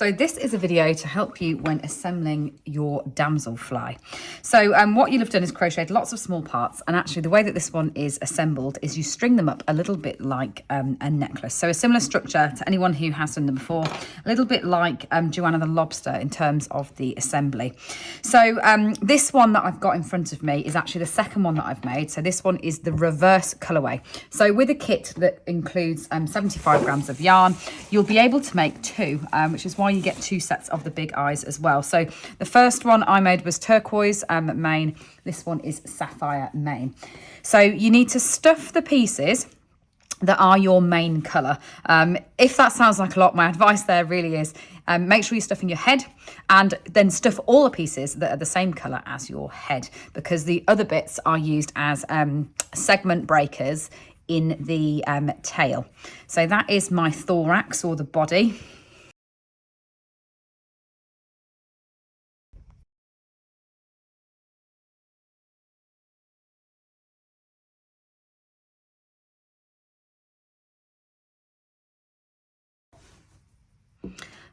So this is a video to help you when assembling your damselfly. So what you'll have done is crocheted lots of small parts, and actually the way that this one is assembled is you string them up a little bit like a necklace. So a similar structure to anyone who has done them before, a little bit like Joanna the Lobster in terms of the assembly. So this one that I've got in front of me is actually the second one that I've made. So this one is the reverse colourway. So with a kit that includes 75 grams of yarn, you'll be able to make two, which is why you get two sets of the big eyes as well. So the first one I made was turquoise main. This one is sapphire main. So you need to stuff the pieces that are your main colour. If that sounds like a lot, my advice there really is make sure you're stuffing your head, and then stuff all the pieces that are the same colour as your head, because the other bits are used as segment breakers in the tail. So that is my thorax, or the body.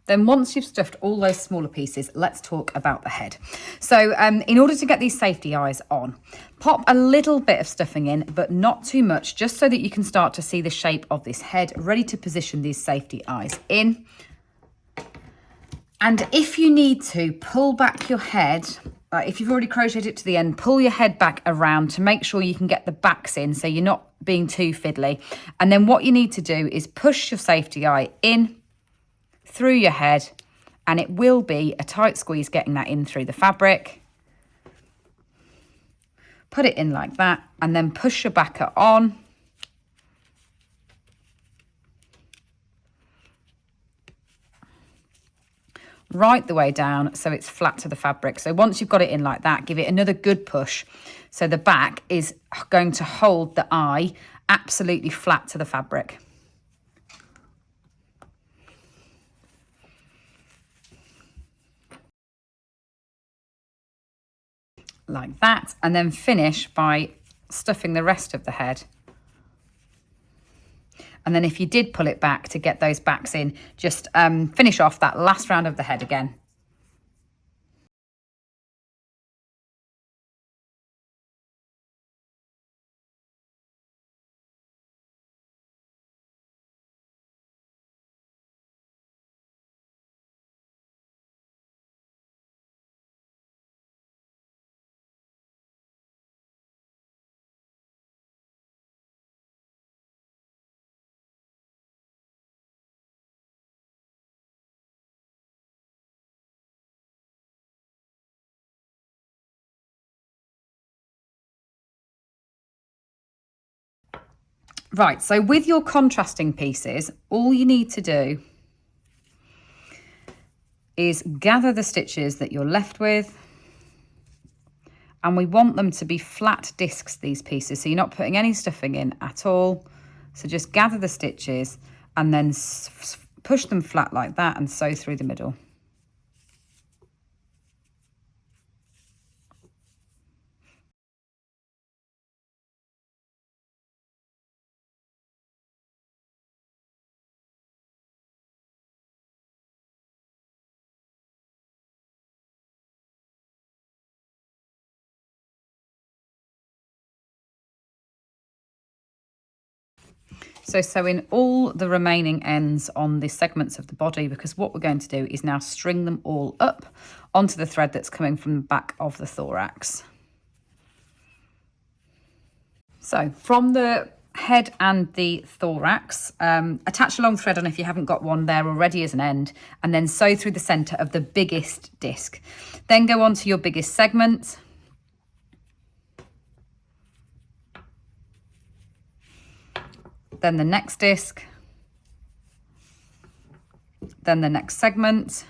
Then once you've stuffed all those smaller pieces, let's talk about the head. So in order to get these safety eyes on, pop a little bit of stuffing in, but not too much, just so that you can start to see the shape of this head, ready to position these safety eyes in. And if you need to, pull back your head. If you've already crocheted it to the end, pull your head back around to make sure you can get the backs in, so you're not being too fiddly. And then what you need to do is push your safety eye in through your head, and it will be a tight squeeze getting that in through the fabric. Put it in like that, and then push your backer on. Right the way down so it's flat to the fabric. So once you've got it in like that, give it another good push so the back is going to hold the eye absolutely flat to the fabric. Like that, and then finish by stuffing the rest of the head. And then if you did pull it back to get those backs in, just finish off that last round of the head again. Right, so with your contrasting pieces, all you need to do is gather the stitches that you're left with, and we want them to be flat discs, these pieces, so you're not putting any stuffing in at all. So just gather the stitches and then push them flat like that and sew through the middle. So sew in all the remaining ends on the segments of the body, because what we're going to do is now string them all up onto the thread that's coming from the back of the thorax. So from the head and the thorax, attach a long thread on if you haven't got one there already as an end, and then sew through the centre of the biggest disc. Then go on to your biggest segment. Then the next disc, then the next segment,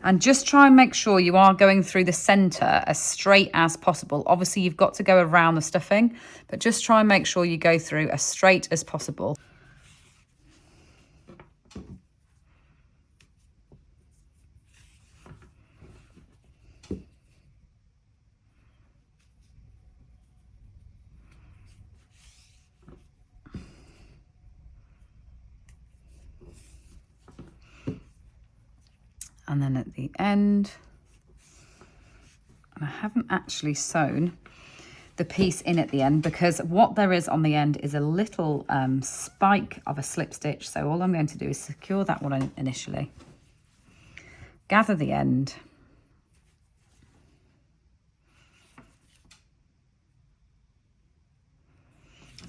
and just try and make sure you are going through the centre as straight as possible. Obviously you've got to go around the stuffing, but just try and make sure you go through as straight as possible. and then at the end. And I haven't actually sewn the piece in at the end because what there is on the end is a little spike of a slip stitch. So all I'm going to do is secure that one initially, gather the end,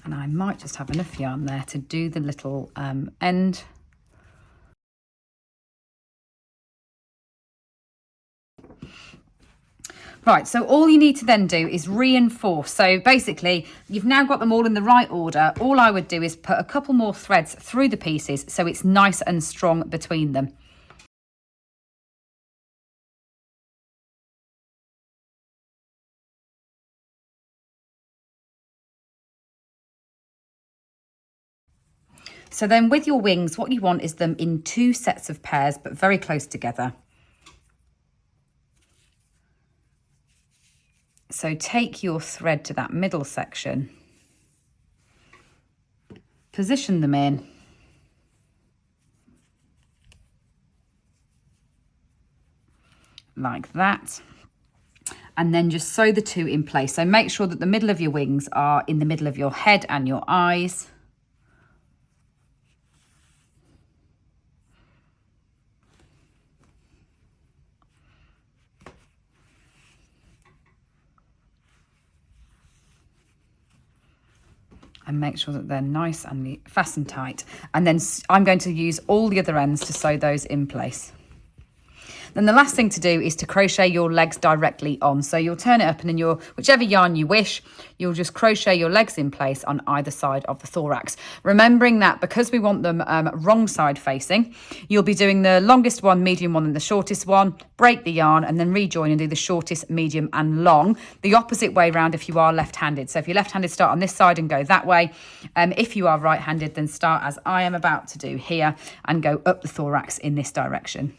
and I might just have enough yarn there to do the little end. Right, so all you need to then do is reinforce. So basically, you've now got them all in the right order. All I would do is put a couple more threads through the pieces so it's nice and strong between them. So then with your wings, what you want is them in 2 sets of pairs, but very close together. So take your thread to that middle section, position them in, like that, and then just sew the 2 in place. So make sure that the middle of your wings are in the middle of your head and your eyes. And make sure that they're nice and fastened tight. And then I'm going to use all the other ends to sew those in place. Then the last thing to do is to crochet your legs directly on. So you'll turn it up and then whichever yarn you wish, you'll just crochet your legs in place on either side of the thorax. Remembering that because we want them wrong side facing, you'll be doing the longest one, medium one and the shortest one, break the yarn and then rejoin and do the shortest, medium and long. The opposite way round if you are left-handed. So if you're left-handed, start on this side and go that way. If you are right-handed, then start as I am about to do here and go up the thorax in this direction.